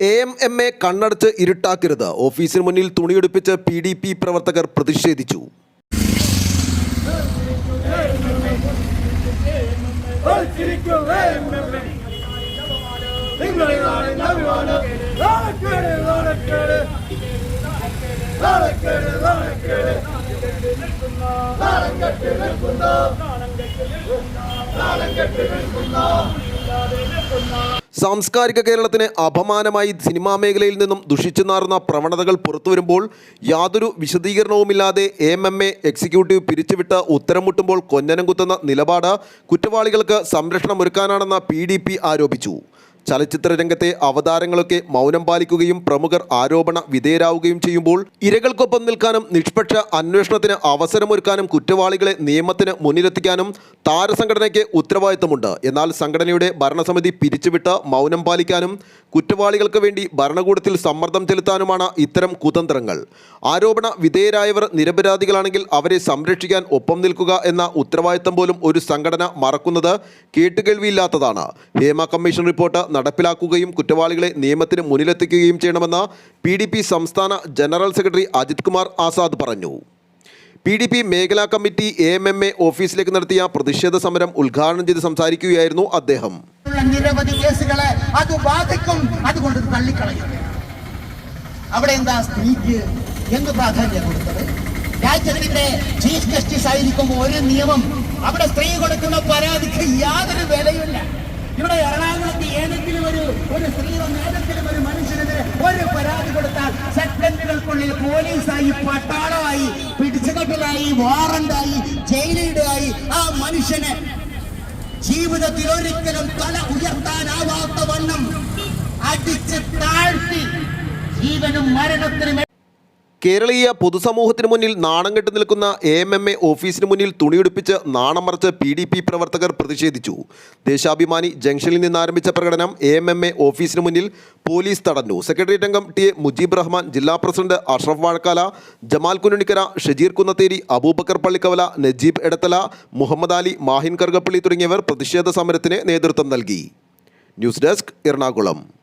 AMMA കണ്ണടച്ച് ഇരുട്ടാക്കരുത്. ഓഫീസിന് മുന്നിൽ തുണിയെടുപ്പിച്ച് PDP പ്രവർത്തകർ പ്രതിഷേധിച്ചു. സാംസ്കാരിക കേരളത്തിന് അപമാനമായി സിനിമാ മേഖലയിൽ നിന്നും ദുഷിച്ചു നാറുന്ന പ്രവണതകൾ പുറത്തുവരുമ്പോൾ യാതൊരു വിശദീകരണവുമില്ലാതെ AMMA എക്സിക്യൂട്ടീവ് പിരിച്ചുവിട്ട് ഉത്തരം മുട്ടുമ്പോൾ കൊഞ്ഞനം കുത്തുന്ന നിലപാട് കുറ്റവാളികൾക്ക് സംരക്ഷണമൊരുക്കാനാണെന്ന് PDP ആരോപിച്ചു. ചലച്ചിത്ര രംഗത്തെ അവതാരങ്ങളൊക്കെ മൗനം പാലിക്കുകയും പ്രമുഖർ ആരോപണ വിധേയരാവുകയും ചെയ്യുമ്പോൾ ഇരകൾക്കൊപ്പം നിൽക്കാനും നിഷ്പക്ഷ അന്വേഷണത്തിന് അവസരമൊരുക്കാനും കുറ്റവാളികളെ നിയമത്തിന് മുന്നിലെത്തിക്കാനും താരസംഘടനയ്ക്ക് ഉത്തരവാദിത്തമുണ്ട്. എന്നാൽ സംഘടനയുടെ ഭരണസമിതി പിരിച്ചുവിട്ട് മൗനം പാലിക്കാനും കുറ്റവാളികൾക്ക് വേണ്ടി ഭരണകൂടത്തിൽ സമ്മർദ്ദം ചെലുത്താനുമാണ് ഇത്തരം കുതന്ത്രങ്ങൾ. ആരോപണ വിധേയരായവർ നിരപരാധികളാണെങ്കിൽ അവരെ സംരക്ഷിക്കാൻ ഒപ്പം നിൽക്കുക എന്ന ഉത്തരവാദിത്തം പോലും ഒരു സംഘടന മറക്കുന്നത് കേട്ടുകേൾവിയില്ലാത്തതാണ്. ഹേമ കമ്മീഷൻ റിപ്പോർട്ട് നടപ്പിലാക്കുകയും കുറ്റവാളികളെ നിയമത്തിന് മുന്നിലെത്തിക്കുകയും ചെയ്യണമെന്ന് PDP സംസ്ഥാന ജനറൽ സെക്രട്ടറി അജിത് കുമാർ ആസാദ് പറഞ്ഞു. PDP മേഖലാ കമ്മിറ്റി AMMA ഓഫീസിലേക്ക് നടത്തിയ പ്രതിഷേധ സമരം ഉദ്ഘാടനം ചെയ്ത് സംസാരിക്കുകയായിരുന്നു അദ്ദേഹം. നിരവധി കേസുകളെ അത് ബാധിക്കും, അതുകൊണ്ട് തള്ളിക്കളയും. അവിടെ എന്താ സ്ത്രീക്ക് എന്ത് പ്രാധാന്യം കൊടുത്തത്? രാജ്യത്തിന്റെ ചീഫ് ജസ്റ്റിസ് ആയിരിക്കും ഒരു നിയമം. അവിടെ സ്ത്രീ കൊടുക്കുന്ന പരാതിക്ക് യാതൊരു വിലയില്ല. ഇവിടെ എറണാകുളത്ത് ഏതെങ്കിലും ഒരു സ്ത്രീയോ ഏതെങ്കിലും ഒരു മനുഷ്യനെതിരെ ഒരു പരാതി കൊടുത്താൽ സെക്കൻഡുകൾക്കുള്ളിൽ പോലീസായി, പട്ടാളമായി, പിടിച്ചുകെട്ടലായി, വാറണ്ടായി, ജയിലിടുകയായി ആ മനുഷ്യനെ ജീവിതത്തിൽ ഒരിക്കലും തല ഉയർത്താനാവാത്ത വണ്ണം അടിച്ച് താഴ്ത്തി ജീവനും മരണത്തിനും കേരളീയ പൊതുസമൂഹത്തിന് മുന്നിൽ നാണം കെട്ടു നിൽക്കുന്ന AMMA ഓഫീസിന് മുന്നിൽ തുണിയെടുപ്പിച്ച് നാണം മറച്ച് PDP പ്രവർത്തകർ പ്രതിഷേധിച്ചു. ദേശാഭിമാനി ജംഗ്ഷനിൽ നിന്ന് ആരംഭിച്ച പ്രകടനം AMMA ഓഫീസിന് മുന്നിൽ പോലീസ് തടഞ്ഞു. സെക്രട്ടേറിയറ്റ് അംഗം TA മുജീബ് റഹ്മാൻ, ജില്ലാ പ്രസിഡന്റ് അഷ്റഫ് വാഴക്കാല, ജമാൽ കുഞ്ഞുണിക്കര, ഷജീർ കുന്നത്തേരി, അബൂബക്കർ പള്ളിക്കവല, നജീബ് എടത്തല, മുഹമ്മദ് അലി, മാഹിൻ കറുകപ്പള്ളി തുടങ്ങിയവർ പ്രതിഷേധ സമരത്തിന് നേതൃത്വം നൽകി. News desk, Ernakulam.